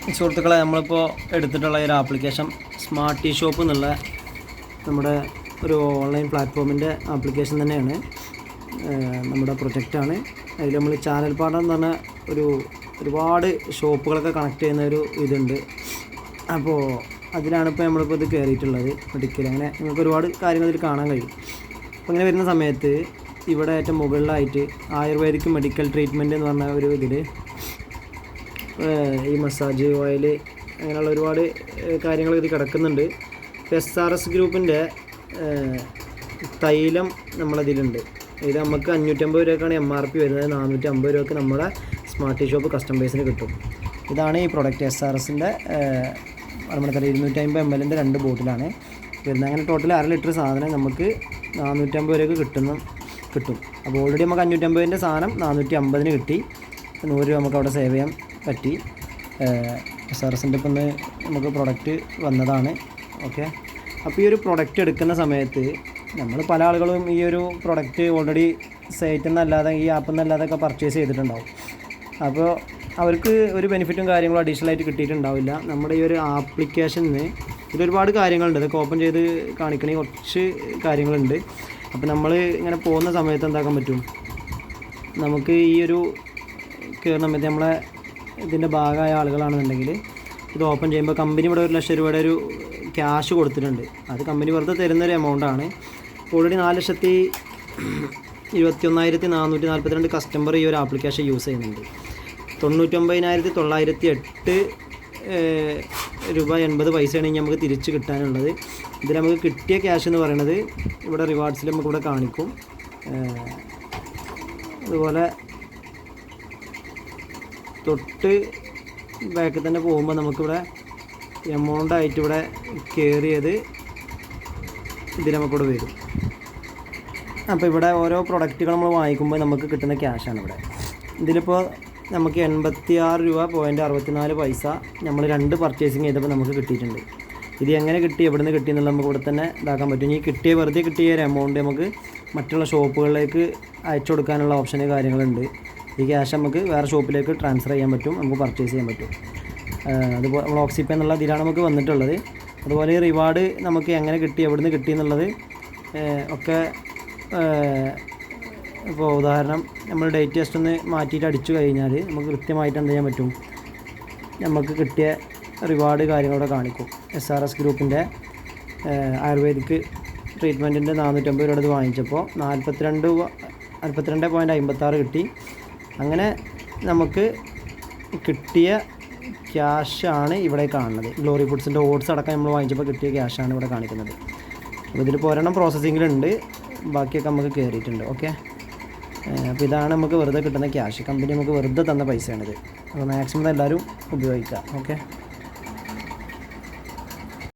സുഹൃത്തുക്കളെ, നമ്മളിപ്പോൾ എടുത്തിട്ടുള്ള ഒരു ആപ്ലിക്കേഷൻ സ്മാർട്ട് ടീ ഷോപ്പ് എന്നുള്ള നമ്മുടെ ഒരു ഓൺലൈൻ പ്ലാറ്റ്ഫോമിൻ്റെ ആപ്ലിക്കേഷൻ തന്നെയാണ്. നമ്മുടെ പ്രൊജക്റ്റാണ്. അതിൽ നമ്മൾ ചാനൽ പാർട്ണർ എന്ന് പറഞ്ഞ ഒരുപാട് ഷോപ്പുകളൊക്കെ കണക്ട് ചെയ്യുന്ന ഒരു ഇതുണ്ട്. അപ്പോൾ അതിലാണിപ്പോൾ നമ്മളിപ്പോൾ ഇത് കയറിയിട്ടുള്ളത്. മെഡിക്കൽ അങ്ങനെ നിങ്ങൾക്ക് ഒരുപാട് കാര്യങ്ങൾ ഇതിൽ കാണാൻ കഴിയും. അപ്പോൾ അങ്ങനെ വരുന്ന സമയത്ത് ഇവിടെ ഏറ്റവും മുകളിലായിട്ട് ആയുർവേദിക് മെഡിക്കൽ ട്രീറ്റ്മെൻറ്റ് എന്ന് പറഞ്ഞ ഒരു ഇതിൽ ഈ മസാജ് ഓയിൽ അങ്ങനെയുള്ള ഒരുപാട് കാര്യങ്ങൾ ഇത് കിടക്കുന്നുണ്ട്. SRS ഗ്രൂപ്പിൻ്റെ തൈലം നമ്മളതിലുണ്ട്. ഇത് നമുക്ക് 550 രൂപക്കാണ് MRP വരുന്നത്. 450 രൂപയ്ക്ക് നമ്മുടെ സ്മാർട്ട് ടീ ഷോപ്പ് കസ്റ്റമേഴ്സിന് കിട്ടും. ഇതാണ് ഈ പ്രൊഡക്റ്റ്. SRSൻ്റെ നമ്മുടെ 250 ml 2 ബോട്ടിലാണ് വരുന്നത്. അങ്ങനെ ടോട്ടൽ 1/2 ലിറ്റർ സാധനം നമുക്ക് 450 രൂപയ്ക്ക് കിട്ടും. അപ്പോൾ ഓൾറെഡി നമുക്ക് 550ൻ്റെ സാധനം 450-ന് കിട്ടി. 100 രൂപ നമുക്ക് അവിടെ സേവ് ചെയ്യാൻ പറ്റി. SRSൻ്റെ ഇപ്പം നമുക്ക് പ്രൊഡക്റ്റ് വന്നതാണ്. ഓക്കെ, അപ്പോൾ ഈ ഒരു പ്രൊഡക്റ്റ് എടുക്കുന്ന സമയത്ത് നമ്മൾ പല ആളുകളും ഈ ഒരു പ്രൊഡക്റ്റ് ഓൾറെഡി സൈറ്റിൽ നിന്നല്ലാതെ ഈ ആപ്പിൽ നിന്നല്ലാതെ ഒക്കെ പർച്ചേസ് ചെയ്തിട്ടുണ്ടാവും. അപ്പോൾ അവർക്ക് ഒരു ബെനിഫിറ്റും കാര്യങ്ങളും അഡീഷണൽ ആയിട്ട് കിട്ടിയിട്ടുണ്ടാവില്ല. നമ്മുടെ ഈ ഒരു ആപ്ലിക്കേഷനിൽ ഇതിലൊരുപാട് കാര്യങ്ങളുണ്ട്. ഇതൊക്കെ ഓപ്പൺ ചെയ്ത് കാണിക്കണമെങ്കിൽ കുറച്ച് കാര്യങ്ങളുണ്ട്. അപ്പോൾ നമ്മൾ ഇങ്ങനെ പോകുന്ന സമയത്ത് എന്താക്കാൻ പറ്റും, നമുക്ക് ഈ ഒരു കയറുന്ന സമയത്ത് നമ്മളെ ഇതിൻ്റെ ഭാഗമായ ആളുകളാണെന്നുണ്ടെങ്കിൽ ഇത് ഓപ്പൺ ചെയ്യുമ്പോൾ കമ്പനി ഇവിടെ 1 ലക്ഷം രൂപയുടെ ഒരു ക്യാഷ് കൊടുത്തിട്ടുണ്ട്. അത് കമ്പനി വെറുതെ തരുന്നൊരു എമൗണ്ടാണ്. ഓൾറെഡി 4,21,442 കസ്റ്റമർ ഈ ഒരു ആപ്ലിക്കേഷൻ യൂസ് ചെയ്യുന്നുണ്ട്. 99,908 രൂപ 80 പൈസയാണ് ഇനി നമുക്ക് തിരിച്ച് കിട്ടാനുള്ളത്. ഇതിൽ നമുക്ക് കിട്ടിയ ക്യാഷ് എന്ന് പറയുന്നത് ഇവിടെ റിവാർഡ്സിൽ നമുക്കിവിടെ കാണിക്കും. അതുപോലെ തൊട്ട് ബാക്കിൽ തന്നെ പോകുമ്പോൾ നമുക്കിവിടെ എമൗണ്ട് ആയിട്ട് ഇവിടെ കയറിയത് ഇതിൽ നമുക്കിവിടെ വരും. അപ്പോൾ ഇവിടെ ഓരോ പ്രൊഡക്റ്റുകൾ നമ്മൾ വാങ്ങിക്കുമ്പോൾ നമുക്ക് കിട്ടുന്ന ക്യാഷാണ് ഇവിടെ. ഇതിലിപ്പോൾ നമുക്ക് 86 രൂപ 64 പൈസ നമ്മൾ 2 പർച്ചേസിങ് ചെയ്തപ്പോൾ നമുക്ക് കിട്ടിയിട്ടുണ്ട്. ഇത് എങ്ങനെ കിട്ടി, എവിടെ നിന്ന് കിട്ടി എന്നുള്ളത് നമുക്ക് ഇവിടെ തന്നെ ഇതാക്കാൻ പറ്റും. ഈ വെറുതെ കിട്ടിയ ഒരു എമൗണ്ട് നമുക്ക് മറ്റുള്ള ഷോപ്പുകളിലേക്ക് അയച്ചു കൊടുക്കാനുള്ള ഓപ്ഷന് കാര്യങ്ങളുണ്ട്. ഈ ക്യാഷ് നമുക്ക് വേറെ ഷോപ്പിലേക്ക് ട്രാൻസ്ഫർ ചെയ്യാൻ പറ്റും, നമുക്ക് പർച്ചേസ് ചെയ്യാൻ പറ്റും. അതുപോലെ നമ്മൾ ഓക്സിപേ എന്നുള്ള ഇതിലാണ് നമുക്ക് വന്നിട്ടുള്ളത്. അതുപോലെ ഈ റിവാർഡ് നമുക്ക് എങ്ങനെ കിട്ടി, എവിടെ നിന്ന് കിട്ടി എന്നുള്ളത് ഒക്കെ ഇപ്പോൾ ഉദാഹരണം നമ്മൾ ഡേറ്റ് ജസ്റ്റ് ഒന്ന് മാറ്റിയിട്ട് അടിച്ചു കഴിഞ്ഞാൽ നമുക്ക് കൃത്യമായിട്ട് എന്ത് ചെയ്യാൻ പറ്റും, നമുക്ക് കിട്ടിയ റിവാർഡ് കാര്യങ്ങളോടെ കാണിക്കും. SRS ഗ്രൂപ്പിൻ്റെ ആയുർവേദിക് ട്രീറ്റ്മെൻറ്റിൻ്റെ 450 രൂപ വാങ്ങിച്ചപ്പോൾ 42.56 കിട്ടി. അങ്ങനെ നമുക്ക് കിട്ടിയ ക്യാഷാണ് ഇവിടെ കാണുന്നത്. ഗ്ലോറി ഫുഡ്സിൻ്റെ ഓട്സ് അടക്കം നമ്മൾ വാങ്ങിച്ചപ്പോൾ കിട്ടിയ ക്യാഷാണ് ഇവിടെ കാണിക്കുന്നത്. അപ്പോൾ ഇതിൽ ഒരെണ്ണം പ്രോസസ്സിങ്ങിലുണ്ട്, ബാക്കിയൊക്കെ നമുക്ക് കയറിയിട്ടുണ്ട്. ഓക്കെ, അപ്പോൾ ഇതാണ് നമുക്ക് വെറുതെ കിട്ടുന്ന ക്യാഷ്. കമ്പനി നമുക്ക് വെറുതെ തന്ന പൈസയാണിത്. അപ്പോൾ മാക്സിമം എല്ലാവരും ഉപയോഗിക്കുക. ഓക്കെ.